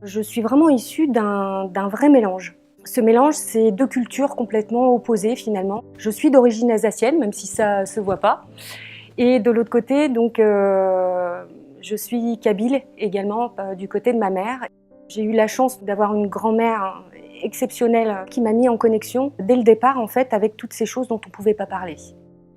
Je suis vraiment issue d'un vrai mélange. Ce mélange, c'est 2 cultures complètement opposées finalement. Je suis d'origine alsacienne, même si ça se voit pas, et de l'autre côté donc je suis kabyle également, du côté de ma mère. J'ai eu la chance d'avoir une grand-mère exceptionnelle qui m'a mis en connexion dès le départ en fait avec toutes ces choses dont on ne pouvait pas parler.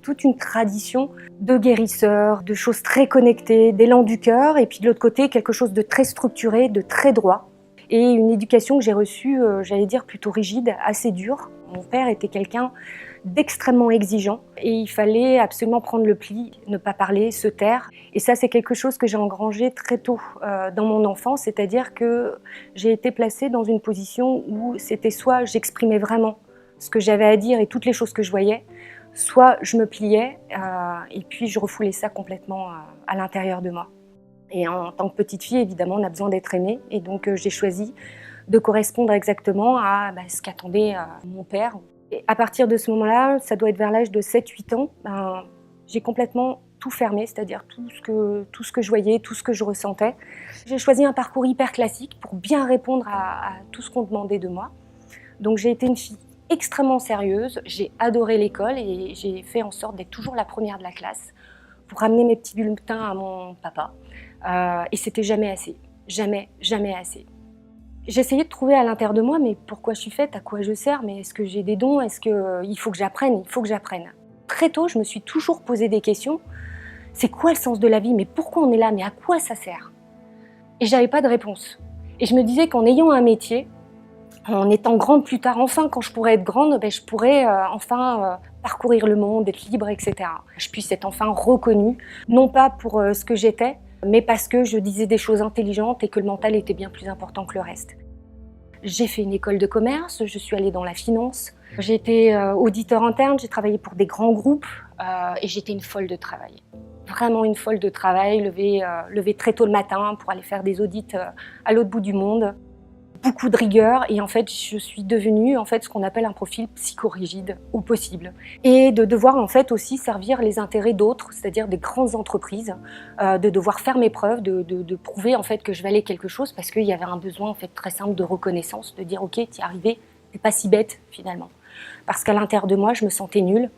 Toute une tradition de guérisseurs, de choses très connectées, d'élan du cœur, et puis de l'autre côté quelque chose de très structuré, de très droit. Et une éducation que j'ai reçue, j'allais dire plutôt rigide, assez dure. Mon père était quelqu'un d'extrêmement exigeant et il fallait absolument prendre le pli, ne pas parler, se taire. Et ça, c'est quelque chose que j'ai engrangé très tôt dans mon enfance, c'est-à-dire que j'ai été placée dans une position où c'était soit j'exprimais vraiment ce que j'avais à dire et toutes les choses que je voyais, soit je me pliais et puis je refoulais ça complètement à l'intérieur de moi. Et en tant que petite fille, évidemment, on a besoin d'être aimée. Et donc, j'ai choisi de correspondre exactement à ce qu'attendait mon père. Et à partir de ce moment-là, ça doit être vers l'âge de 7-8 ans, j'ai complètement tout fermé, c'est-à-dire tout ce que je voyais, tout ce que je ressentais. J'ai choisi un parcours hyper classique pour bien répondre à tout ce qu'on demandait de moi. Donc, j'ai été une fille extrêmement sérieuse, j'ai adoré l'école et j'ai fait en sorte d'être toujours la première de la classe pour ramener mes petits bulletins à mon papa. Et c'était jamais assez. Jamais, jamais assez. J'essayais de trouver à l'intérieur de moi, mais pourquoi je suis faite, à quoi je sers, mais est-ce que j'ai des dons, est-ce que il faut que j'apprenne, il faut que j'apprenne. Très tôt, je me suis toujours posé des questions. C'est quoi le sens de la vie? Mais pourquoi on est là? Mais à quoi ça sert? Et j'avais pas de réponse. Et je me disais qu'en ayant un métier, en étant grande plus tard, enfin quand je pourrais être grande, je pourrais enfin parcourir le monde, être libre, etc. Je puisse être enfin reconnue, non pas pour ce que j'étais, mais parce que je disais des choses intelligentes et que le mental était bien plus important que le reste. J'ai fait une école de commerce, je suis allée dans la finance, j'ai été auditeur interne, j'ai travaillé pour des grands groupes et j'étais une folle de travail. Vraiment une folle de travail, lever très tôt le matin pour aller faire des audits à l'autre bout du monde. Beaucoup de rigueur et en fait je suis devenue en fait ce qu'on appelle un profil psychorigide au possible et de devoir en fait aussi servir les intérêts d'autres, c'est-à-dire des grandes entreprises, de devoir faire mes preuves, de prouver en fait que je valais quelque chose parce qu'il y avait un besoin en fait très simple de reconnaissance, de dire ok t'y es arrivé, t'es pas si bête finalement, parce qu'à l'intérieur de moi je me sentais nulle,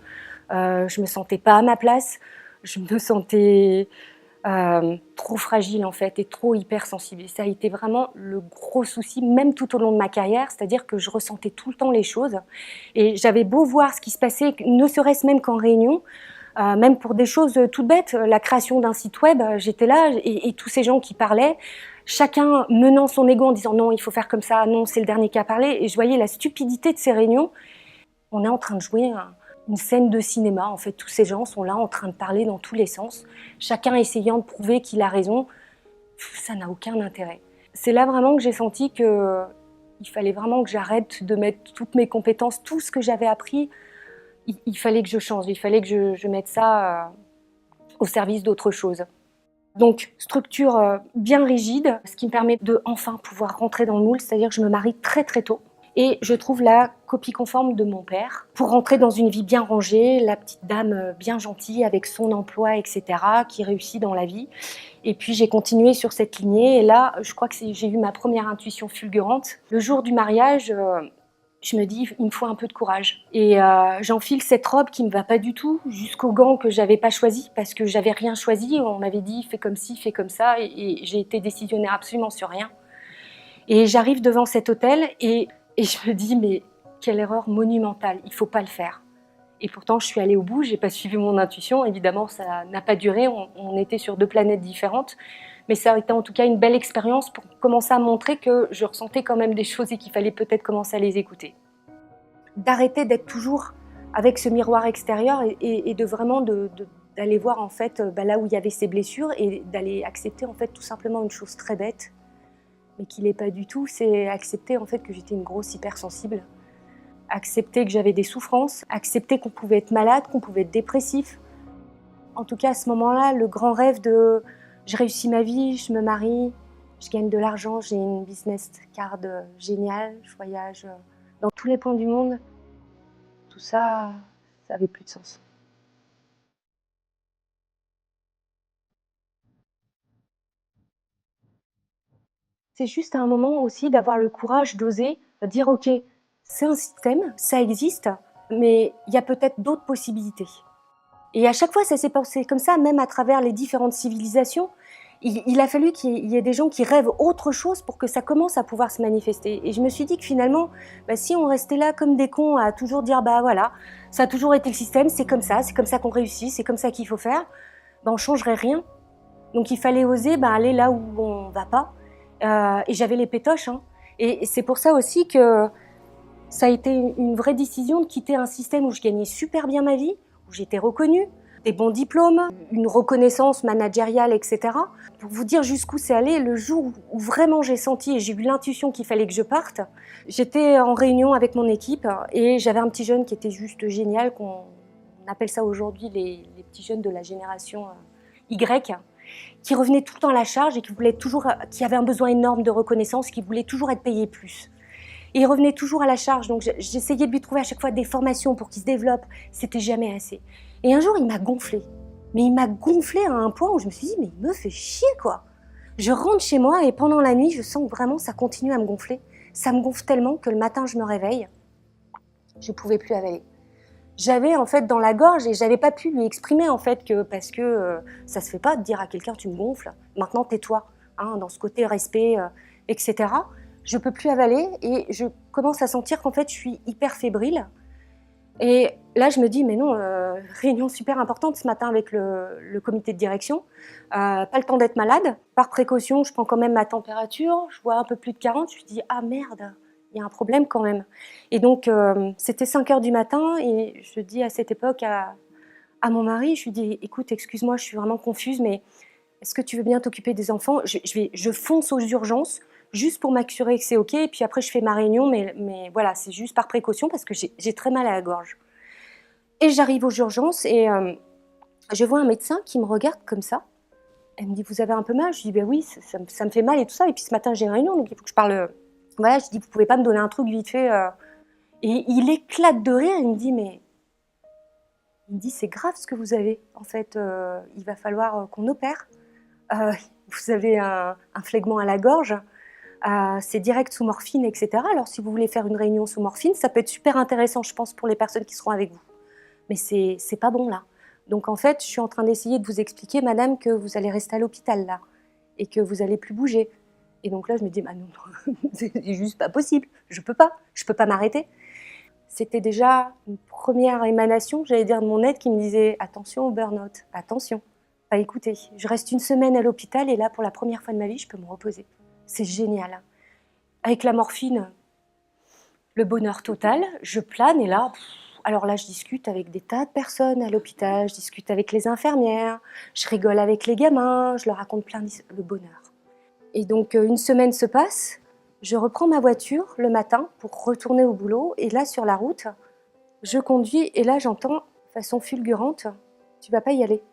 je me sentais pas à ma place, je me sentais trop fragile en fait et trop hypersensible. Et ça a été vraiment le gros souci, même tout au long de ma carrière, c'est-à-dire que je ressentais tout le temps les choses et j'avais beau voir ce qui se passait, ne serait-ce même qu'en réunion, même pour des choses toutes bêtes, la création d'un site web, j'étais là et tous ces gens qui parlaient, chacun menant son ego en disant non, il faut faire comme ça, non, c'est le dernier qui a parlé, et je voyais la stupidité de ces réunions. On est en train de jouer une scène de cinéma, en fait, tous ces gens sont là en train de parler dans tous les sens, chacun essayant de prouver qu'il a raison. Ça n'a aucun intérêt. C'est là vraiment que j'ai senti qu'il fallait vraiment que j'arrête de mettre toutes mes compétences, tout ce que j'avais appris, il fallait que je change, il fallait que je mette ça au service d'autre chose. Donc, structure bien rigide, ce qui me permet de enfin pouvoir rentrer dans le moule, c'est-à-dire que je me marie très très tôt. Et je trouve la copie conforme de mon père pour rentrer dans une vie bien rangée, la petite dame bien gentille avec son emploi, etc., qui réussit dans la vie. Et puis j'ai continué sur cette lignée et là, je crois que j'ai eu ma première intuition fulgurante. Le jour du mariage, je me dis, il me faut un peu de courage. Et j'enfile cette robe qui me va pas du tout, jusqu'aux gants que j'avais pas choisis, parce que j'avais rien choisi. On m'avait dit, fais comme ci, fais comme ça, et j'ai été décisionnaire absolument sur rien. Et j'arrive devant cet hôtel et je me dis, mais quelle erreur monumentale, il faut pas le faire. Et pourtant, je suis allée au bout, j'ai pas suivi mon intuition. Évidemment, ça n'a pas duré, on était sur 2 planètes différentes. Mais ça a été en tout cas une belle expérience pour commencer à montrer que je ressentais quand même des choses et qu'il fallait peut-être commencer à les écouter. D'arrêter d'être toujours avec ce miroir extérieur et de vraiment d'aller voir en fait là où il y avait ces blessures et d'aller accepter en fait tout simplement une chose très bête, mais qui l'est pas du tout, c'est accepter en fait que j'étais une grosse hypersensible. Accepter que j'avais des souffrances, accepter qu'on pouvait être malade, qu'on pouvait être dépressif. En tout cas, à ce moment-là, le grand rêve de je réussis ma vie, je me marie, je gagne de l'argent, j'ai une business card géniale, je voyage dans tous les points du monde, tout ça, ça avait plus de sens. C'est juste un moment aussi d'avoir le courage d'oser dire ok, c'est un système, ça existe, mais il y a peut-être d'autres possibilités. Et à chaque fois, ça s'est passé comme ça, même à travers les différentes civilisations. Il a fallu qu'il y ait des gens qui rêvent autre chose pour que ça commence à pouvoir se manifester. Et je me suis dit que finalement, si on restait là comme des cons à toujours dire bah voilà, ça a toujours été le système, c'est comme ça qu'on réussit, c'est comme ça qu'il faut faire, on changerait rien. Donc il fallait oser aller là où on va pas. Et j'avais les pétoches. Hein. Et c'est pour ça aussi que ça a été une vraie décision de quitter un système où je gagnais super bien ma vie, où j'étais reconnue, des bons diplômes, une reconnaissance managériale, etc. Pour vous dire jusqu'où c'est allé, le jour où vraiment j'ai senti et j'ai eu l'intuition qu'il fallait que je parte, j'étais en réunion avec mon équipe et j'avais un petit jeune qui était juste génial, qu'on appelle ça aujourd'hui les petits jeunes de la génération Y, qui revenait tout le temps à la charge et qui avait un besoin énorme de reconnaissance, qui voulait toujours être payé plus. Et il revenait toujours à la charge, donc j'essayais de lui trouver à chaque fois des formations pour qu'il se développe, c'était jamais assez. Et un jour, il m'a gonflé. Mais il m'a gonflé à un point où je me suis dit, mais il me fait chier quoi. Je rentre chez moi et pendant la nuit, je sens que vraiment ça continue à me gonfler. Ça me gonfle tellement que le matin, je me réveille, je pouvais plus avaler. J'avais en fait dans la gorge et j'avais pas pu lui exprimer en fait que parce que ça se fait pas de dire à quelqu'un tu me gonfles. Maintenant tais-toi, hein, dans ce côté respect, etc. Je peux plus avaler et je commence à sentir qu'en fait je suis hyper fébrile. Et là je me dis mais non, réunion super importante ce matin avec le comité de direction, pas le temps d'être malade. Par précaution, je prends quand même ma température, je vois un peu plus de 40, je me dis ah merde. Il y a un problème quand même. Et donc, c'était 5h du matin et je dis à cette époque à mon mari, je lui dis, écoute, excuse-moi, je suis vraiment confuse, mais est-ce que tu veux bien t'occuper des enfants ? Je fonce aux urgences juste pour m'assurer que c'est OK et puis après je fais ma réunion, mais voilà, c'est juste par précaution parce que j'ai très mal à la gorge. Et j'arrive aux urgences et je vois un médecin qui me regarde comme ça. Elle me dit, vous avez un peu mal ? Je dis, ben oui, ça me fait mal et tout ça. Et puis ce matin, j'ai une réunion, donc il faut que je parle... Voilà, je dis, vous pouvez pas me donner un truc vite fait Et il éclate de rire, il me dit, mais... Il me dit, c'est grave ce que vous avez. En fait, il va falloir qu'on opère. Vous avez un phlegmon à la gorge. C'est direct sous morphine, etc. Alors, si vous voulez faire une réunion sous morphine, ça peut être super intéressant, je pense, pour les personnes qui seront avec vous. Mais c'est pas bon, là. Donc, en fait, je suis en train d'essayer de vous expliquer, madame, que vous allez rester à l'hôpital, là. Et que vous allez plus bouger. Et donc là, je me dis, bah non, c'est juste pas possible. Je peux pas m'arrêter. C'était déjà une première émanation, j'allais dire, de mon aide qui me disait « Attention au burn-out, attention, pas écouter. Je reste une semaine à l'hôpital et là, pour la première fois de ma vie, je peux me reposer. C'est génial. Avec la morphine, le bonheur total, je plane et là, alors là, je discute avec des tas de personnes à l'hôpital, je discute avec les infirmières, je rigole avec les gamins, je leur raconte plein de bonheur. Et donc, une semaine se passe. Je reprends ma voiture le matin pour retourner au boulot et là sur la route, je conduis et là j'entends de façon fulgurante « Tu vas pas y aller,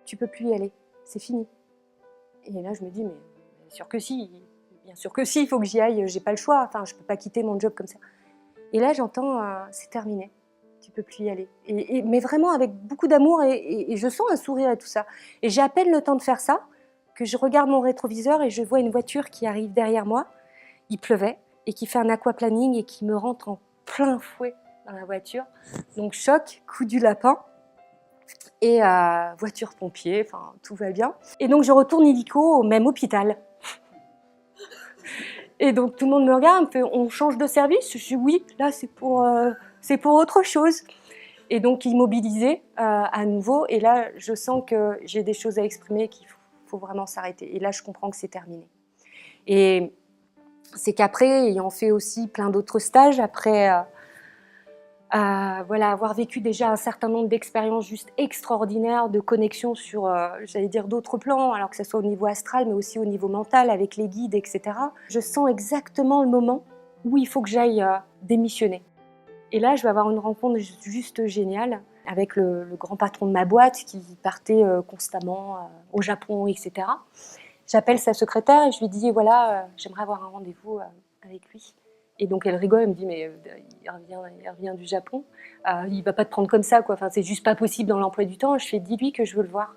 tu peux plus y aller, c'est fini ». Et là je me dis « Mais bien sûr que si, il faut que j'y aille, j'ai pas le choix, enfin je peux pas quitter mon job comme ça ». Et là j'entends « C'est terminé, tu peux plus y aller ». Mais vraiment avec beaucoup d'amour et je sens un sourire et tout ça. Et j'ai à peine le temps de faire ça que je regarde mon rétroviseur et je vois une voiture qui arrive derrière moi. Il pleuvait et qui fait un aquaplaning et qui me rentre en plein fouet dans la voiture. Donc choc, coup du lapin et voiture pompier, enfin tout va bien. Et donc je retourne illico au même hôpital. Et donc tout le monde me regarde, me fait, on change de service ? Je dis oui, là c'est pour autre chose. Et donc immobilisé à nouveau. Et là je sens que j'ai des choses à exprimer qu'il faut vraiment s'arrêter. Et là je comprends que c'est terminé. Et c'est qu'après, ayant fait aussi plein d'autres stages, après avoir vécu déjà un certain nombre d'expériences juste extraordinaires, de connexions sur, j'allais dire, d'autres plans, alors que ce soit au niveau astral, mais aussi au niveau mental, avec les guides, etc. Je sens exactement le moment où il faut que j'aille démissionner. Et là, je vais avoir une rencontre juste géniale avec le grand patron de ma boîte qui partait constamment au Japon, etc. J'appelle sa secrétaire et je lui dis voilà, j'aimerais avoir un rendez-vous avec lui. Et donc elle rigole, elle me dit mais il revient du Japon, il va pas te prendre comme ça quoi. Enfin c'est juste pas possible dans l'emploi du temps. Je fais dis-lui que je veux le voir.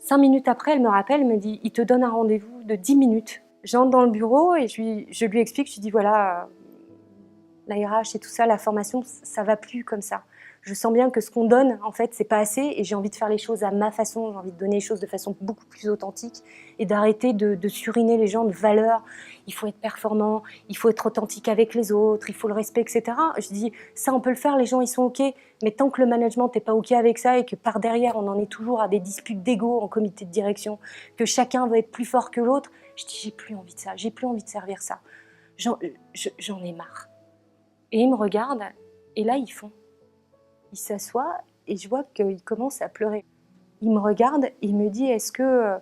5 minutes après, elle me rappelle, elle me dit il te donne un rendez-vous de 10 minutes J'entre dans le bureau et je lui explique, je lui dis voilà, la RH et tout ça, la formation, ça va plus comme ça. Je sens bien que ce qu'on donne, en fait, c'est pas assez et j'ai envie de faire les choses à ma façon, j'ai envie de donner les choses de façon beaucoup plus authentique et d'arrêter de suriner les gens de valeurs. Il faut être performant, il faut être authentique avec les autres, il faut le respect, etc. Je dis, ça on peut le faire, les gens ils sont OK, mais tant que le management n'est pas OK avec ça et que par derrière on en est toujours à des disputes d'ego en comité de direction, que chacun veut être plus fort que l'autre, je dis, j'ai plus envie de ça, j'ai plus envie de servir ça. J'en ai marre. Et ils me regardent et là ils font. Il s'assoit et je vois qu'il commence à pleurer. Il me regarde et il me dit est-ce que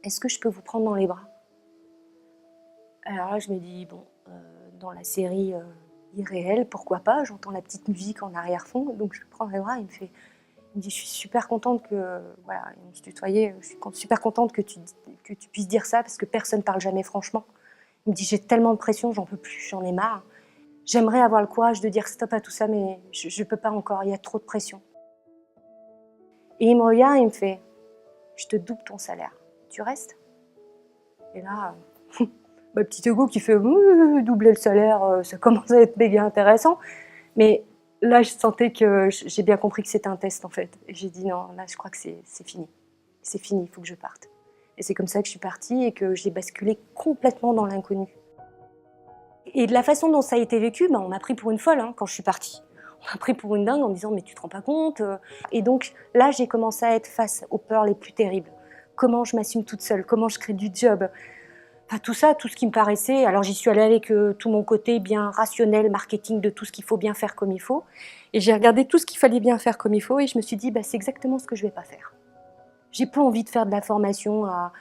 je peux vous prendre dans les bras? Alors là, je me dis bon, dans la série irréelle, pourquoi pas? J'entends la petite musique en arrière-fond, donc je le prends dans les bras. Il me dit je suis super contente que voilà, on se tutoyait. Je suis super contente que tu puisses dire ça parce que personne parle jamais franchement. Il me dit j'ai tellement de pression, j'en peux plus, j'en ai marre. J'aimerais avoir le courage de dire stop à tout ça, mais je peux pas encore, il y a trop de pression. Et il me regarde et il me fait « Je te double ton salaire, tu restes ?» Et là, ma petit ego qui fait « Doubler le salaire, ça commence à être méga intéressant. » Mais là, je sentais que j'ai bien compris que c'était un test en fait. Et j'ai dit « Non, là, je crois que c'est fini. C'est fini, il faut que je parte. » Et c'est comme ça que je suis partie et que j'ai basculé complètement dans l'inconnu. Et de la façon dont ça a été vécu, on m'a pris pour une folle quand je suis partie. On m'a pris pour une dingue en me disant « mais tu te rends pas compte ?» Et donc là, j'ai commencé à être face aux peurs les plus terribles. Comment je m'assume toute seule, comment je crée du job. Enfin, tout ça, tout ce qui me paraissait. Alors j'y suis allée avec tout mon côté bien rationnel, marketing, de tout ce qu'il faut bien faire comme il faut. Et j'ai regardé tout ce qu'il fallait bien faire comme il faut et je me suis dit c'est exactement ce que je vais pas faire. J'ai pas envie de faire de la formation à...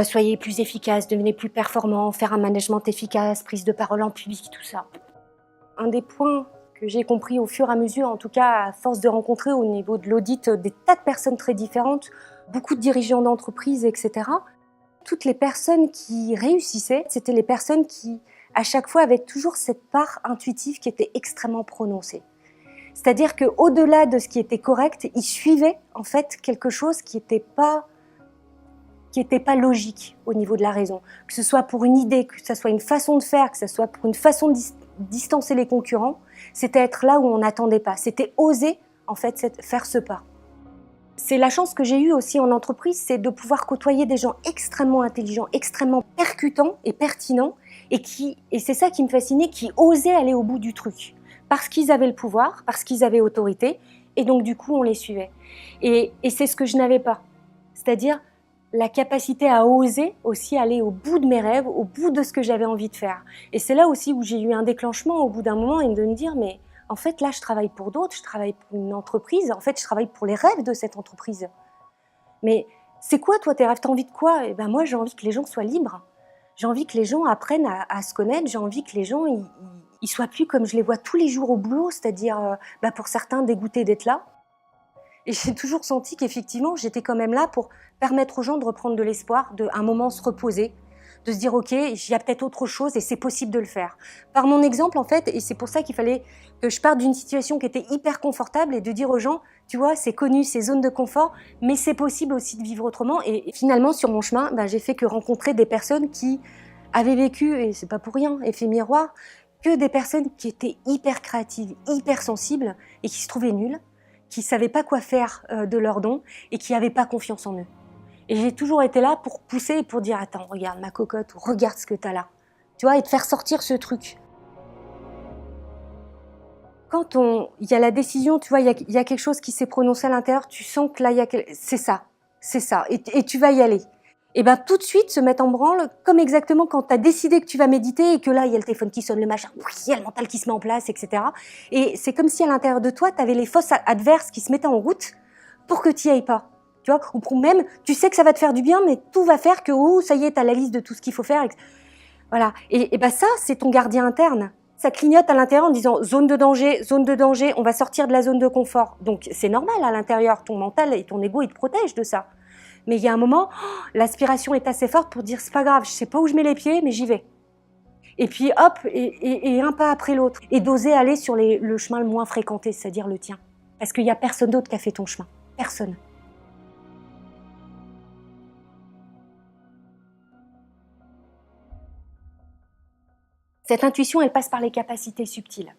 soyez plus efficace, devenez plus performant, faire un management efficace, prise de parole en public, tout ça. Un des points que j'ai compris au fur et à mesure, en tout cas à force de rencontrer au niveau de l'audit des tas de personnes très différentes, beaucoup de dirigeants d'entreprises, etc. Toutes les personnes qui réussissaient, c'était les personnes qui, à chaque fois, avaient toujours cette part intuitive qui était extrêmement prononcée. C'est-à-dire qu'au-delà de ce qui était correct, ils suivaient en fait quelque chose qui n'était pas logique au niveau de la raison. Que ce soit pour une idée, que ce soit une façon de faire, que ce soit pour une façon de distancer les concurrents, c'était être là où on n'attendait pas. C'était oser, en fait, faire ce pas. C'est la chance que j'ai eue aussi en entreprise, c'est de pouvoir côtoyer des gens extrêmement intelligents, extrêmement percutants et pertinents, et c'est ça qui me fascinait, qui osaient aller au bout du truc. Parce qu'ils avaient le pouvoir, parce qu'ils avaient autorité, et donc du coup, on les suivait. Et c'est ce que je n'avais pas. C'est-à-dire la capacité à oser aussi aller au bout de mes rêves, au bout de ce que j'avais envie de faire. Et c'est là aussi où j'ai eu un déclenchement au bout d'un moment et de me dire, mais en fait là je travaille pour d'autres, je travaille pour une entreprise, en fait je travaille pour les rêves de cette entreprise. Mais c'est quoi toi tes rêves, t'as envie de quoi? Et moi j'ai envie que les gens soient libres, j'ai envie que les gens apprennent à se connaître, j'ai envie que les gens ils soient plus comme je les vois tous les jours au boulot, c'est-à-dire pour certains dégoûtés d'être là. Et j'ai toujours senti qu'effectivement, j'étais quand même là pour permettre aux gens de reprendre de l'espoir, de un moment se reposer, de se dire ok, il y a peut-être autre chose et c'est possible de le faire. Par mon exemple en fait, et c'est pour ça qu'il fallait que je parte d'une situation qui était hyper confortable et de dire aux gens, tu vois, c'est connu, c'est zone de confort, mais c'est possible aussi de vivre autrement. Et finalement, sur mon chemin, j'ai fait que rencontrer des personnes qui avaient vécu, et c'est pas pour rien, effet miroir, que des personnes qui étaient hyper créatives, hyper sensibles et qui se trouvaient nulles, qui ne savaient pas quoi faire de leurs dons et qui n'avaient pas confiance en eux. Et j'ai toujours été là pour pousser et pour dire « Attends, regarde ma cocotte » ou « Regarde ce que tu as là ». Tu vois, et de faire sortir ce truc. Quand il y a la décision, tu vois, il y a quelque chose qui s'est prononcé à l'intérieur, tu sens que là, c'est ça, et tu vas y aller. Et tout de suite se mettre en branle, comme exactement quand tu as décidé que tu vas méditer et que là, il y a le téléphone qui sonne, le machin, il y a le mental qui se met en place, etc. Et c'est comme si à l'intérieur de toi, tu avais les forces adverses qui se mettaient en route pour que tu n'y ailles pas. Tu vois, ou pour même, tu sais que ça va te faire du bien, mais tout va faire que, ça y est, tu as la liste de tout ce qu'il faut faire. Voilà. Et ça, c'est ton gardien interne. Ça clignote à l'intérieur en disant zone de danger, on va sortir de la zone de confort. Donc c'est normal à l'intérieur, ton mental et ton ego, ils te protègent de ça. Mais il y a un moment, l'aspiration est assez forte pour dire c'est pas grave, je sais pas où je mets les pieds, mais j'y vais. Et puis hop, et un pas après l'autre. Et d'oser aller sur le chemin le moins fréquenté, c'est-à-dire le tien. Parce qu'il n'y a personne d'autre qui a fait ton chemin. Personne. Cette intuition, elle passe par les capacités subtiles.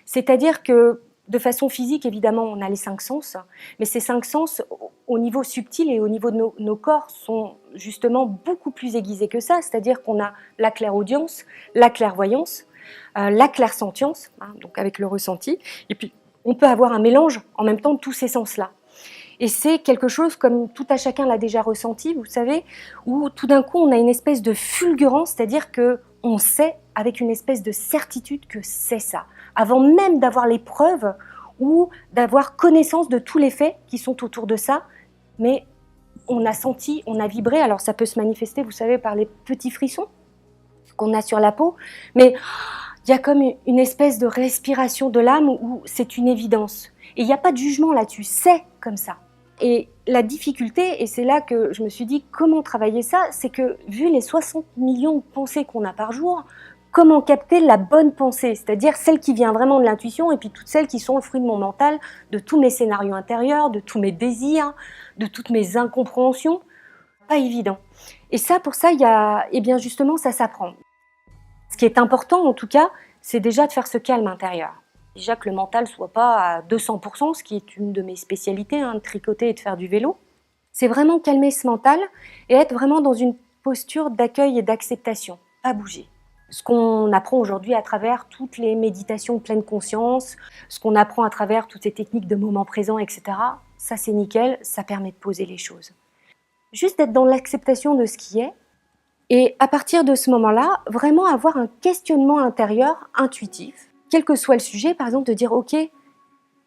C'est-à-dire que de façon physique, évidemment, on a les 5 sens, mais ces 5 sens, au niveau subtil et au niveau de nos corps, sont justement beaucoup plus aiguisés que ça. C'est-à-dire qu'on a la clairaudience, la clairvoyance, la clairsentience, hein, donc avec le ressenti, et puis on peut avoir un mélange en même temps de tous ces sens-là. Et c'est quelque chose, comme tout à chacun l'a déjà ressenti, vous savez, où tout d'un coup on a une espèce de fulgurance, c'est-à-dire qu'on sait avec une espèce de certitude que c'est ça, avant même d'avoir les preuves ou d'avoir connaissance de tous les faits qui sont autour de ça, mais on a senti, on a vibré, alors ça peut se manifester, vous savez, par les petits frissons qu'on a sur la peau, mais il y a comme une espèce de respiration de l'âme où c'est une évidence. Et il n'y a pas de jugement là-dessus, c'est comme ça. Et la difficulté, et c'est là que je me suis dit comment travailler ça, c'est que vu les 60 millions de pensées qu'on a par jour, comment capter la bonne pensée, c'est-à-dire celle qui vient vraiment de l'intuition et puis toutes celles qui sont le fruit de mon mental, de tous mes scénarios intérieurs, de tous mes désirs, de toutes mes incompréhensions. Pas évident. Et ça, pour ça, eh bien justement, ça s'apprend. Ce qui est important, en tout cas, c'est déjà de faire ce calme intérieur. Déjà que le mental ne soit pas à 200%, ce qui est une de mes spécialités, hein, de tricoter et de faire du vélo. C'est vraiment calmer ce mental et être vraiment dans une posture d'accueil et d'acceptation, pas bouger. Ce qu'on apprend aujourd'hui à travers toutes les méditations de pleine conscience, ce qu'on apprend à travers toutes ces techniques de moment présent, etc., ça c'est nickel, ça permet de poser les choses. Juste d'être dans l'acceptation de ce qui est, et à partir de ce moment-là, vraiment avoir un questionnement intérieur intuitif, quel que soit le sujet, par exemple, de dire « Ok,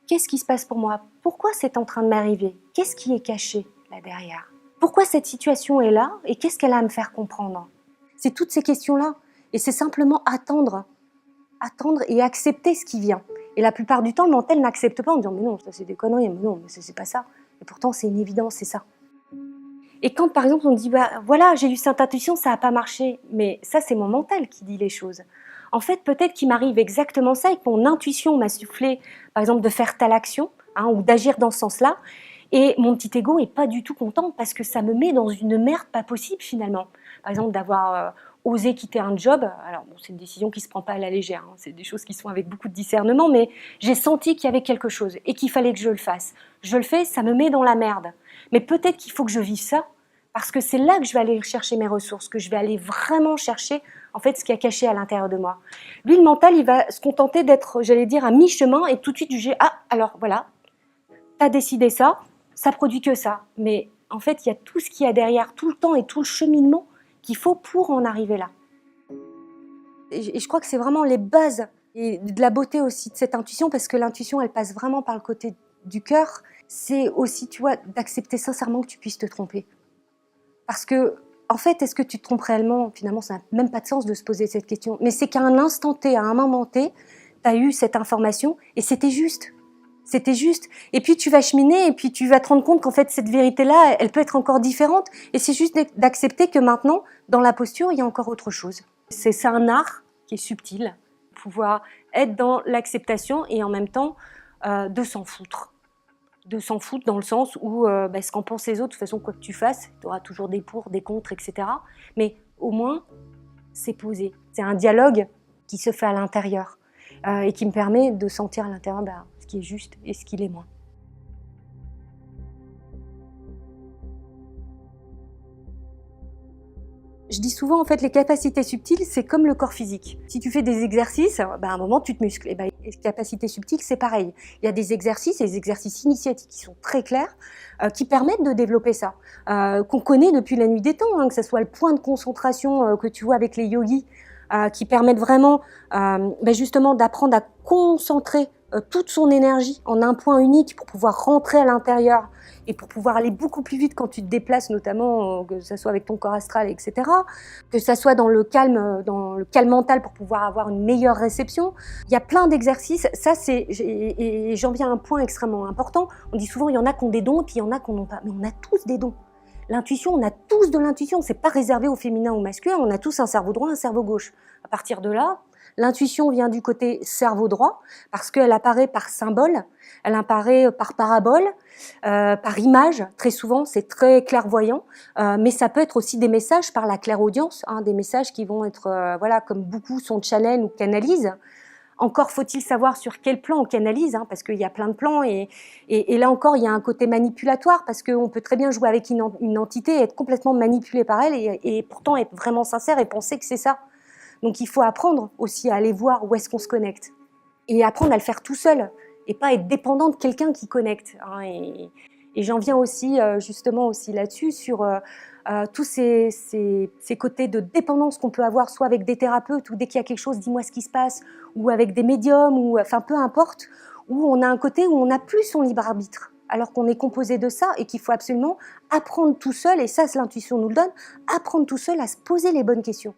qu'est-ce qui se passe pour moi? Pourquoi c'est en train de m'arriver? Qu'est-ce qui est caché là derrière? Pourquoi cette situation est là et qu'est-ce qu'elle a à me faire comprendre ?» C'est toutes ces questions-là. Et c'est simplement attendre et accepter ce qui vient. Et la plupart du temps, le mental n'accepte pas en disant « Mais non, ça c'est des conneries, mais non, mais c'est pas ça. » Et pourtant, c'est une évidence, c'est ça. Et quand, par exemple, on dit bah, « Voilà, j'ai eu cette intuition, ça n'a pas marché. » Mais ça, c'est mon mental qui dit les choses. En fait, peut-être qu'il m'arrive exactement ça et que mon intuition m'a soufflé, par exemple, de faire telle action hein, ou d'agir dans ce sens-là. Et mon petit ego n'est pas du tout content parce que ça me met dans une merde pas possible, finalement. Par exemple, d'avoir osé quitter un job. Alors, bon, c'est une décision qui ne se prend pas à la légère. Hein. C'est des choses qui sont avec beaucoup de discernement. Mais j'ai senti qu'il y avait quelque chose et qu'il fallait que je le fasse. Je le fais, ça me met dans la merde. Mais peut-être qu'il faut que je vive ça. Parce que c'est là que je vais aller chercher mes ressources, que je vais aller vraiment chercher en fait ce qui est caché à l'intérieur de moi. Lui, le mental, il va se contenter d'être, j'allais dire, à mi-chemin et tout de suite juger, ah, alors voilà, t'as décidé ça, ça produit que ça. Mais en fait, il y a tout ce qu'il y a derrière, tout le temps et tout le cheminement qu'il faut pour en arriver là. Et je crois que c'est vraiment les bases et de la beauté aussi de cette intuition, parce que l'intuition, elle passe vraiment par le côté du cœur. C'est aussi, tu vois, d'accepter sincèrement que tu puisses te tromper. Parce que, en fait, est-ce que tu te trompes réellement? Finalement, ça n'a même pas de sens de se poser cette question. Mais c'est qu'à un instant T, à un moment T, tu as eu cette information et c'était juste. C'était juste. Et puis, tu vas cheminer et puis tu vas te rendre compte qu'en fait, cette vérité-là, elle peut être encore différente. Et c'est juste d'accepter que maintenant, dans la posture, il y a encore autre chose. C'est un art qui est subtil. Pouvoir être dans l'acceptation et en même temps de s'en foutre. De s'en foutre dans le sens où ce qu'en pensent les autres, de toute façon, quoi que tu fasses, tu auras toujours des pour, des contre, etc. Mais au moins, c'est posé. C'est un dialogue qui se fait à l'intérieur et qui me permet de sentir à l'intérieur ce qui est juste et ce qui l'est moins. Je dis souvent, en fait, les capacités subtiles, c'est comme le corps physique. Si tu fais des exercices, à un moment, tu te muscles. Et les capacités subtiles, c'est pareil. Il y a des exercices, et des exercices initiatiques qui sont très clairs, qui permettent de développer ça, qu'on connaît depuis la nuit des temps, hein, que ce soit le point de concentration que tu vois avec les yogis, qui permettent vraiment, justement, d'apprendre à concentrer toute son énergie en un point unique pour pouvoir rentrer à l'intérieur et pour pouvoir aller beaucoup plus vite quand tu te déplaces, notamment que ce soit avec ton corps astral, etc. Que ça soit dans le calme mental pour pouvoir avoir une meilleure réception. Il y a plein d'exercices. Ça, et j'en viens à un point extrêmement important. On dit souvent, il y en a qui ont des dons, et puis il y en a qui n'en ont pas. Mais on a tous des dons. L'intuition, on a tous de l'intuition. C'est pas réservé au féminin ou au masculin. On a tous un cerveau droit, un cerveau gauche. À partir de là, L'intuition vient du côté cerveau droit, parce qu'elle apparaît par symbole, elle apparaît par parabole, par image, très souvent, c'est très clairvoyant, mais ça peut être aussi des messages par la clairaudience, hein, des messages qui vont être, voilà, comme beaucoup sont channel ou canalisent. Encore faut-il savoir sur quel plan on canalise, hein, parce qu'il y a plein de plans et là encore il y a un côté manipulatoire parce qu'on peut très bien jouer avec une entité et être complètement manipulé par elle et pourtant être vraiment sincère et penser que c'est ça. Donc il faut apprendre aussi à aller voir où est-ce qu'on se connecte et apprendre à le faire tout seul et pas être dépendant de quelqu'un qui connecte, hein, et j'en viens aussi justement aussi là-dessus sur tous ces côtés de dépendance qu'on peut avoir, soit avec des thérapeutes, ou dès qu'il y a quelque chose, dis-moi ce qui se passe, ou avec des médiums, ou enfin peu importe, où on a un côté où on n'a plus son libre arbitre, alors qu'on est composé de ça et qu'il faut absolument apprendre tout seul, et ça, l'intuition nous le donne, apprendre tout seul à se poser les bonnes questions.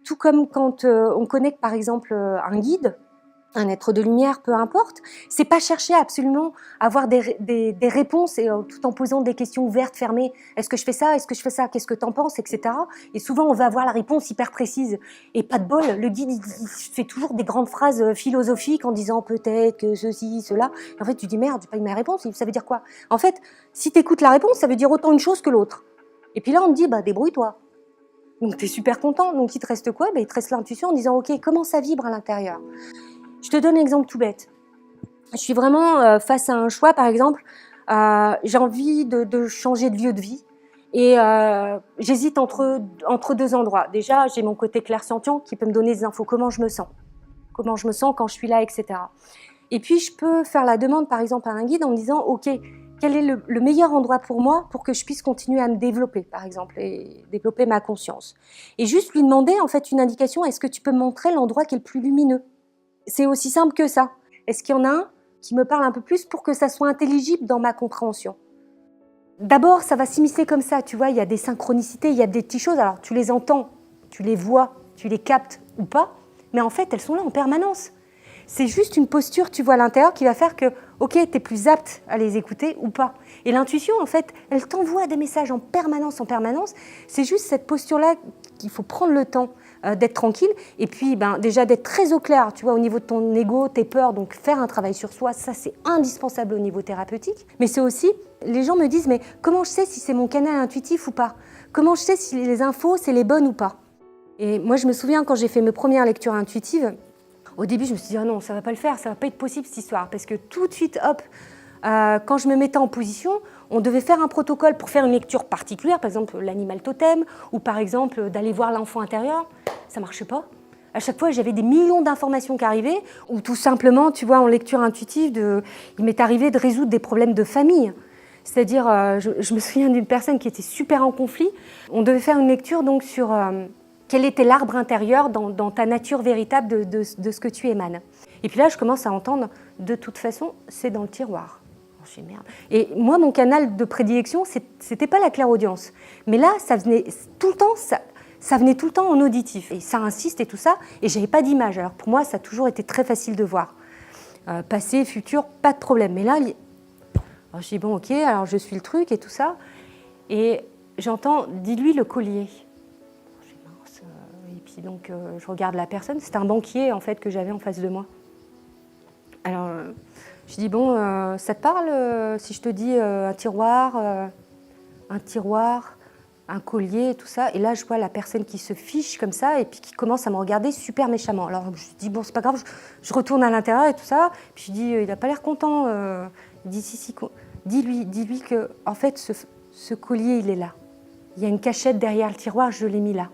Tout comme quand on connecte par exemple un guide, un être de lumière, peu importe, c'est pas chercher absolument à avoir des réponses et tout en posant des questions ouvertes, fermées. Est-ce que je fais ça? Est-ce que je fais ça? Qu'est-ce que t'en penses? Etc. Et souvent, on va avoir la réponse hyper précise. Et pas de bol, le guide, il fait toujours des grandes phrases philosophiques en disant peut-être que ceci, cela. Et en fait, tu dis merde, j'ai pas eu ma réponse. Ça veut dire quoi? En fait, si t'écoutes la réponse, ça veut dire autant une chose que l'autre. Et puis là, on te dit, bah, débrouille-toi. Donc, t'es super content. Donc, il te reste quoi? Bah, il te reste l'intuition en disant, OK, comment ça vibre à l'intérieur? Je te donne un exemple tout bête. Je suis vraiment face à un choix, par exemple, j'ai envie de changer de lieu de vie et j'hésite entre deux endroits. Déjà, j'ai mon côté clairsentient qui peut me donner des infos, comment je me sens quand je suis là, etc. Et puis, je peux faire la demande, par exemple, à un guide en me disant, OK, quel est le meilleur endroit pour moi pour que je puisse continuer à me développer, par exemple, et développer ma conscience. Et juste lui demander, en fait, une indication, est-ce que tu peux me montrer l'endroit qui est le plus lumineux? C'est aussi simple que ça. Est-ce qu'il y en a un qui me parle un peu plus pour que ça soit intelligible dans ma compréhension? D'abord, ça va s'immiscer comme ça, tu vois, il y a des synchronicités, il y a des petites choses, alors tu les entends, tu les vois, tu les captes ou pas, mais en fait, elles sont là en permanence. C'est juste une posture, tu vois, à l'intérieur qui va faire que, ok, tu es plus apte à les écouter ou pas. Et l'intuition, en fait, elle t'envoie des messages en permanence, en permanence. C'est juste cette posture-là qu'il faut prendre le temps d'être tranquille et puis déjà d'être très au clair, tu vois, au niveau de ton ego, tes peurs, donc faire un travail sur soi, ça c'est indispensable au niveau thérapeutique. Mais c'est aussi, les gens me disent, mais comment je sais si c'est mon canal intuitif ou pas? Comment je sais si les infos, c'est les bonnes ou pas? Et moi, je me souviens quand j'ai fait mes premières lectures intuitives, au début, je me suis dit, ah non, ça va pas le faire, ça va pas être possible cette histoire, parce que tout de suite, hop, quand je me mettais en position, on devait faire un protocole pour faire une lecture particulière, par exemple l'animal totem, ou par exemple d'aller voir l'enfant intérieur. Ça marchait pas. À chaque fois, j'avais des millions d'informations qui arrivaient, ou tout simplement, tu vois, en lecture intuitive, il m'est arrivé de résoudre des problèmes de famille. C'est-à-dire, je me souviens d'une personne qui était super en conflit. On devait faire une lecture donc sur quel était l'arbre intérieur dans ta nature véritable de ce que tu émanes. Et puis là, je commence à entendre, de toute façon, c'est dans le tiroir. Je dis, merde. Et moi, mon canal de prédilection, c'était pas la clairaudience. Mais là, ça venait tout le temps, ça venait tout le temps en auditif. Et ça insiste et tout ça, et j'avais pas d'image. Alors pour moi, ça a toujours été très facile de voir. Passé, futur, pas de problème. Mais là, alors, je dis, bon, ok, alors je suis le truc et tout ça. Et j'entends, dis-lui le collier. Je dis, mince. Et puis donc, je regarde la personne. C'était un banquier, en fait, que j'avais en face de moi. Alors, je dis, bon, ça te parle si je te dis un tiroir, un collier et tout ça? Et là, je vois la personne qui se fiche comme ça et puis qui commence à me regarder super méchamment. Alors, je dis, bon, c'est pas grave, je retourne à l'intérieur et tout ça. Puis je dis, il n'a pas l'air content. Il dit, si, dis-lui que, en fait, ce collier, il est là. Il y a une cachette derrière le tiroir, je l'ai mis là.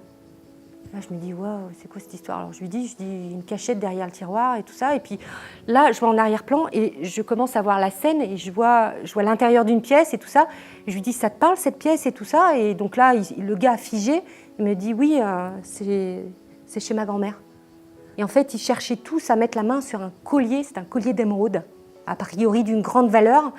Là, je me dis, waouh, c'est quoi cette histoire? Alors, je lui dis une cachette derrière le tiroir et tout ça. Et puis là, je vois en arrière-plan et je commence à voir la scène et je vois l'intérieur d'une pièce et tout ça. Et je lui dis, ça te parle cette pièce et tout ça? Et donc là, le gars figé, il me dit, oui, c'est chez ma grand-mère. Et en fait, ils cherchaient tous à mettre la main sur un collier, c'est un collier d'émeraude, a priori d'une grande valeur.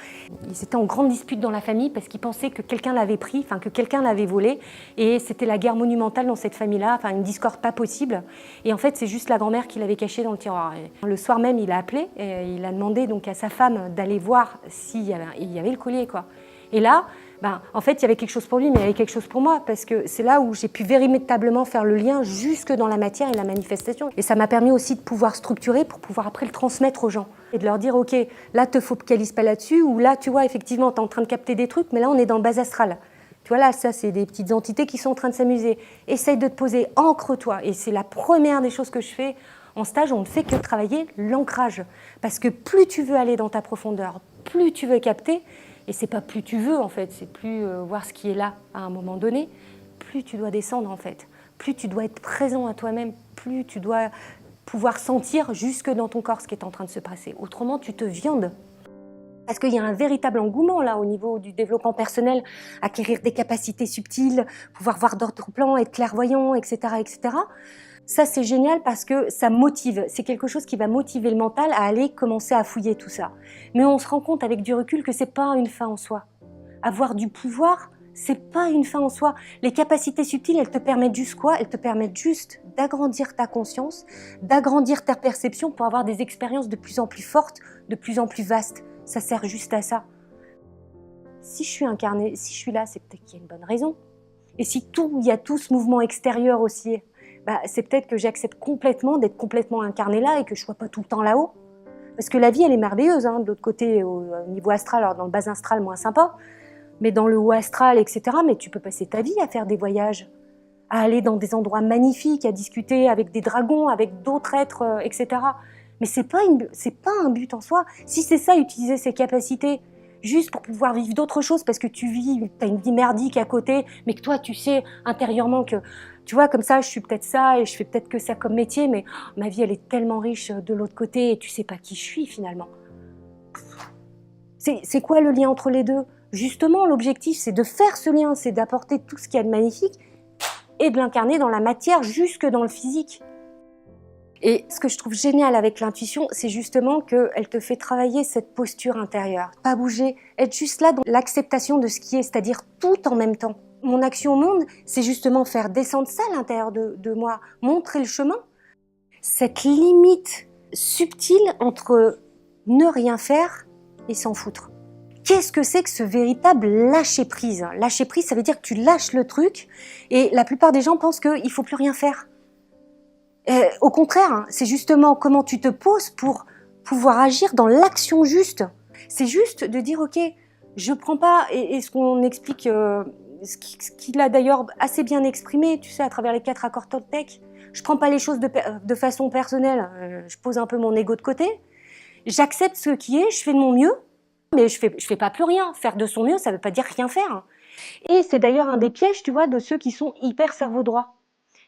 Ils étaient en grande dispute dans la famille parce qu'ils pensaient que quelqu'un l'avait pris, enfin que quelqu'un l'avait volé. Et c'était la guerre monumentale dans cette famille-là, enfin une discorde pas possible. Et en fait, c'est juste la grand-mère qui l'avait caché dans le tiroir. Et le soir même, il a appelé et il a demandé donc à sa femme d'aller voir s'il y avait le collier, quoi. Et là, Ben, en fait, il y avait quelque chose pour lui, mais il y avait quelque chose pour moi, parce que c'est là où j'ai pu véritablement faire le lien jusque dans la matière et la manifestation. Et ça m'a permis aussi de pouvoir structurer pour pouvoir après le transmettre aux gens. Et de leur dire, ok, là, te focalise pas là-dessus, ou là, tu vois, effectivement, tu es en train de capter des trucs, mais là, on est dans le bas astral. Tu vois, là, ça, c'est des petites entités qui sont en train de s'amuser. Essaye de te poser, ancre-toi. Et c'est la première des choses que je fais en stage. On ne fait que travailler l'ancrage. Parce que plus tu veux aller dans ta profondeur, plus tu veux capter, et c'est pas plus tu veux en fait, c'est plus voir ce qui est là à un moment donné, plus tu dois descendre en fait, plus tu dois être présent à toi-même, plus tu dois pouvoir sentir jusque dans ton corps ce qui est en train de se passer. Autrement, tu te viandes. Parce qu'il y a un véritable engouement là au niveau du développement personnel, acquérir des capacités subtiles, pouvoir voir d'autres plans, être clairvoyant, etc., etc. Ça, c'est génial parce que ça motive. C'est quelque chose qui va motiver le mental à aller commencer à fouiller tout ça. Mais on se rend compte avec du recul que c'est pas une fin en soi. Avoir du pouvoir, c'est pas une fin en soi. Les capacités subtiles, elles te permettent juste quoi? Elles te permettent juste d'agrandir ta conscience, d'agrandir ta perception pour avoir des expériences de plus en plus fortes, de plus en plus vastes. Ça sert juste à ça. Si je suis incarnée, si je suis là, c'est peut-être qu'il y a une bonne raison. Et si il y a tout ce mouvement extérieur aussi, bah, c'est peut-être que j'accepte complètement d'être complètement incarnée là et que je ne sois pas tout le temps là-haut. Parce que la vie, elle est merveilleuse, hein, de l'autre côté, au niveau astral, alors dans le bas astral, moins sympa, mais dans le haut astral, etc., mais tu peux passer ta vie à faire des voyages, à aller dans des endroits magnifiques, à discuter avec des dragons, avec d'autres êtres, etc. Mais c'est pas un but en soi. Si c'est ça, utiliser ses capacités, juste pour pouvoir vivre d'autres choses, parce que tu as une vie merdique à côté, mais que toi, tu sais intérieurement que, tu vois, comme ça, je suis peut-être ça, et je fais peut-être que ça comme métier, mais ma vie, elle est tellement riche de l'autre côté, et tu sais pas qui je suis, finalement. C'est quoi le lien entre les deux? Justement, l'objectif, c'est de faire ce lien, c'est d'apporter tout ce qu'il y a de magnifique, et de l'incarner dans la matière, jusque dans le physique. Et ce que je trouve génial avec l'intuition, c'est justement qu'elle te fait travailler cette posture intérieure. Pas bouger, être juste là dans l'acceptation de ce qui est, c'est-à-dire tout en même temps. Mon action au monde, c'est justement faire descendre ça à l'intérieur de moi, montrer le chemin. Cette limite subtile entre ne rien faire et s'en foutre. Qu'est-ce que c'est que ce véritable lâcher-prise? Lâcher-prise, ça veut dire que tu lâches le truc et la plupart des gens pensent qu'il ne faut plus rien faire. Au contraire, c'est justement comment tu te poses pour pouvoir agir dans l'action juste. C'est juste de dire, ok, je prends pas, et ce qu'on explique, ce qu'il a d'ailleurs assez bien exprimé, tu sais, à travers les 4 accords Toltec, je prends pas les choses de façon personnelle, je pose un peu mon ego de côté, j'accepte ce qui est, je fais de mon mieux, mais je fais pas plus rien. Faire de son mieux, ça veut pas dire rien faire. Et c'est d'ailleurs un des pièges, tu vois, de ceux qui sont hyper cerveau droit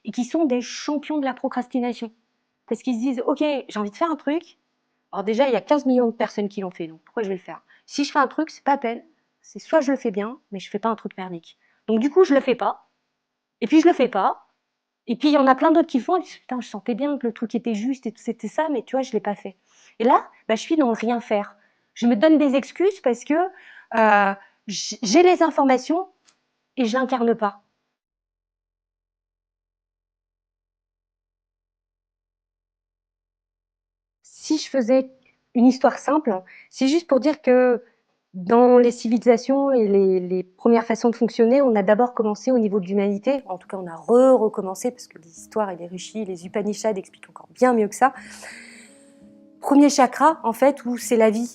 et qui sont des champions de la procrastination. Parce qu'ils se disent, ok, j'ai envie de faire un truc. Alors déjà, il y a 15 millions de personnes qui l'ont fait, donc pourquoi je vais le faire? Si je fais un truc, c'est pas à peine. C'est soit je le fais bien, mais je fais pas un truc merdique. Donc du coup, je le fais pas. Et puis je le fais pas. Et puis il y en a plein d'autres qui le font. Et puis, putain, je sentais bien que le truc était juste et tout, c'était ça, mais tu vois, je l'ai pas fait. Et là, bah, je suis dans le rien faire. Je me donne des excuses parce que j'ai les informations et je l'incarne pas. Si je faisais une histoire simple, c'est juste pour dire que dans les civilisations et les premières façons de fonctionner, on a d'abord commencé au niveau de l'humanité. En tout cas, on a recommencé, parce que l'histoire et les rishis, les Upanishads expliquent encore bien mieux que ça. Premier chakra, en fait, où c'est la vie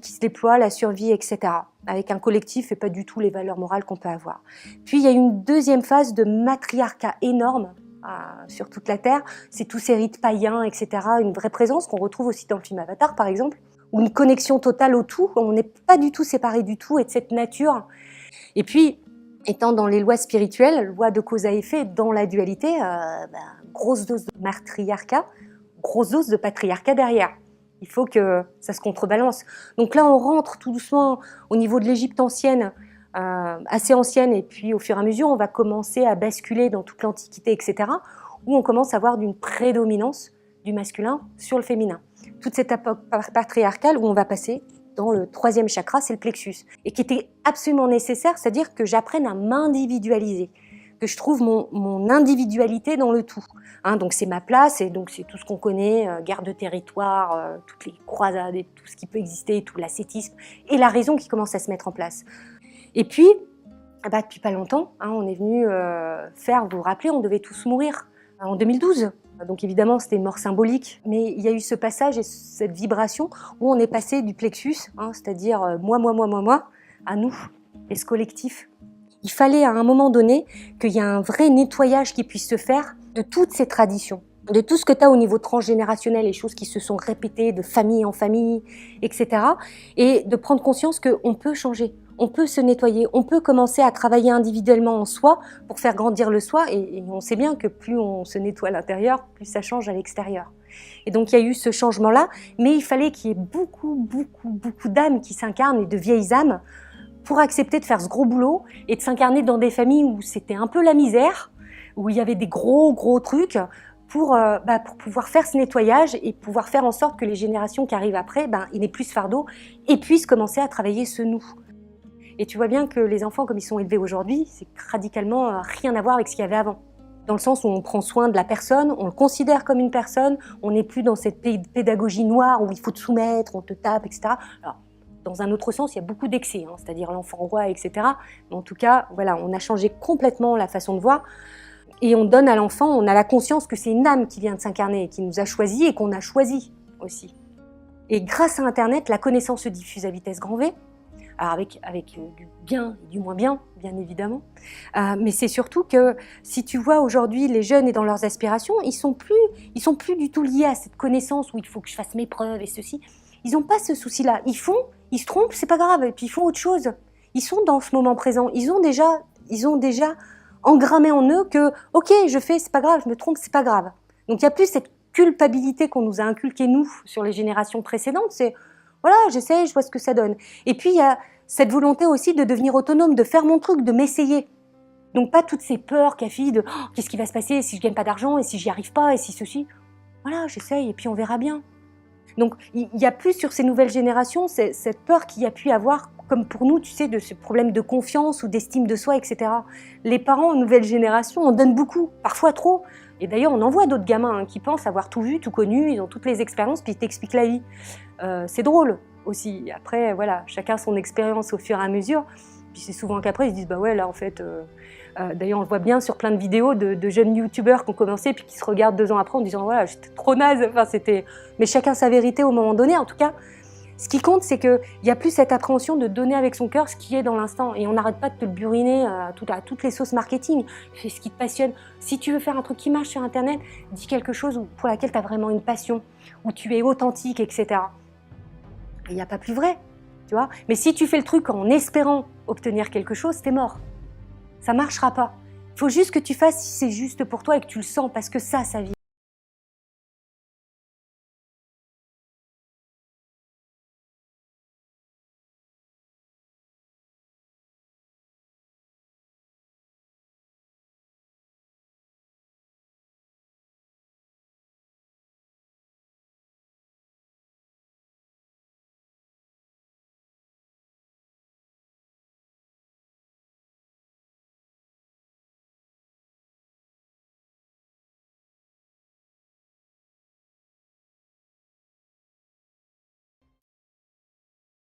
qui se déploie, la survie, etc. Avec un collectif et pas du tout les valeurs morales qu'on peut avoir. Puis il y a une deuxième phase de matriarcat énorme sur toute la Terre. C'est tous ces rites païens, etc. Une vraie présence qu'on retrouve aussi dans le film Avatar, par exemple, ou une connexion totale au tout. On n'est pas du tout séparé du tout et de cette nature. Et puis, étant dans les lois spirituelles, loi de cause à effet, dans la dualité, grosse dose de matriarcat, grosse dose de patriarcat derrière. Il faut que ça se contrebalance. Donc là, on rentre tout doucement au niveau de l'Égypte ancienne, assez ancienne, et puis au fur et à mesure, on va commencer à basculer dans toute l'Antiquité, etc., où on commence à voir d'une prédominance du masculin sur le féminin. Toute cette époque patriarcale où on va passer dans le 3e chakra, c'est le plexus, et qui était absolument nécessaire, c'est-à-dire que j'apprenne à m'individualiser, que je trouve mon individualité dans le tout. Hein, donc c'est ma place, et donc c'est tout ce qu'on connaît, guerre de territoire, toutes les croisades, et tout ce qui peut exister, tout l'ascétisme, et la raison qui commence à se mettre en place. Et puis, Ah bah, depuis pas longtemps, hein, on est venu faire, vous vous rappelez, on devait tous mourir en 2012. Donc évidemment, c'était une mort symbolique, mais il y a eu ce passage et cette vibration où on est passé du plexus, hein, c'est-à-dire moi, à nous, et ce collectif. Il fallait à un moment donné qu'il y ait un vrai nettoyage qui puisse se faire de toutes ces traditions, de tout ce que tu as au niveau transgénérationnel, les choses qui se sont répétées de famille en famille, etc. Et de prendre conscience qu'on peut changer, on peut se nettoyer, on peut commencer à travailler individuellement en soi pour faire grandir le soi. Et on sait bien que plus on se nettoie à l'intérieur, plus ça change à l'extérieur. Et donc il y a eu ce changement-là, mais il fallait qu'il y ait beaucoup d'âmes qui s'incarnent et de vieilles âmes pour accepter de faire ce gros boulot et de s'incarner dans des familles où c'était un peu la misère, où il y avait des gros trucs pour pouvoir faire ce nettoyage et pouvoir faire en sorte que les générations qui arrivent après, ils n'aient plus ce fardeau et puissent commencer à travailler ce nous. Et tu vois bien que les enfants, comme ils sont élevés aujourd'hui, c'est radicalement rien à voir avec ce qu'il y avait avant. Dans le sens où on prend soin de la personne, on le considère comme une personne, on n'est plus dans cette pédagogie noire où il faut te soumettre, on te tape, etc. Alors, dans un autre sens, il y a beaucoup d'excès, hein, c'est-à-dire l'enfant roi, etc. Mais en tout cas, voilà, on a changé complètement la façon de voir. Et on donne à l'enfant, on a la conscience que c'est une âme qui vient de s'incarner, et qui nous a choisi et qu'on a choisi aussi. Et grâce à Internet, la connaissance se diffuse à vitesse grand V. Alors avec du bien et du moins bien évidemment. Mais c'est surtout que si tu vois aujourd'hui les jeunes et dans leurs aspirations, ils sont plus du tout liés à cette connaissance où il faut que je fasse mes preuves et ceci. Ils n'ont pas ce souci-là. Ils se trompent, c'est pas grave, et puis ils font autre chose. Ils sont dans ce moment présent. Ils ont déjà engrammé en eux que, ok, je fais, c'est pas grave, je me trompe, c'est pas grave. Donc il n'y a plus cette culpabilité qu'on nous a inculquée nous sur les générations précédentes. C'est voilà, j'essaie, je vois ce que ça donne. Et puis, il y a cette volonté aussi de devenir autonome, de faire mon truc, de m'essayer. Donc, pas toutes ces peurs qu'a fille de oh, qu'est-ce qui va se passer si je gagne pas d'argent et si j'y arrive pas et si ceci. Voilà, j'essaye et puis on verra bien. Donc, il y a plus sur ces nouvelles générations cette peur qu'il y a pu avoir, comme pour nous, tu sais, de ce problème de confiance ou d'estime de soi, etc. Les parents, nouvelle génération, en donnent beaucoup, parfois trop. Et d'ailleurs, on en voit d'autres gamins qui pensent avoir tout vu, tout connu, ils ont toutes les expériences, puis ils t'expliquent la vie. C'est drôle aussi. Après, voilà, chacun son expérience au fur et à mesure. Puis c'est souvent qu'après, ils se disent, bah ouais, là, en fait... d'ailleurs, on le voit bien sur plein de vidéos de jeunes youtubeurs qui ont commencé, puis qui se regardent 2 ans après en disant, voilà, j'étais trop naze. Enfin, c'était... Mais chacun sa vérité au moment donné. En tout cas, ce qui compte, c'est qu'il n'y a plus cette appréhension de donner avec son cœur ce qui est dans l'instant. Et on n'arrête pas de te le buriner à toutes les sauces marketing. Fais ce qui te passionne. Si tu veux faire un truc qui marche sur Internet, dis quelque chose pour laquelle tu as vraiment une passion, où tu es authentique, etc. Et il n'y a pas plus vrai, tu vois. Mais si tu fais le truc en espérant obtenir quelque chose, t'es mort. Ça ne marchera pas. Il faut juste que tu fasses si c'est juste pour toi et que tu le sens, parce que ça vit.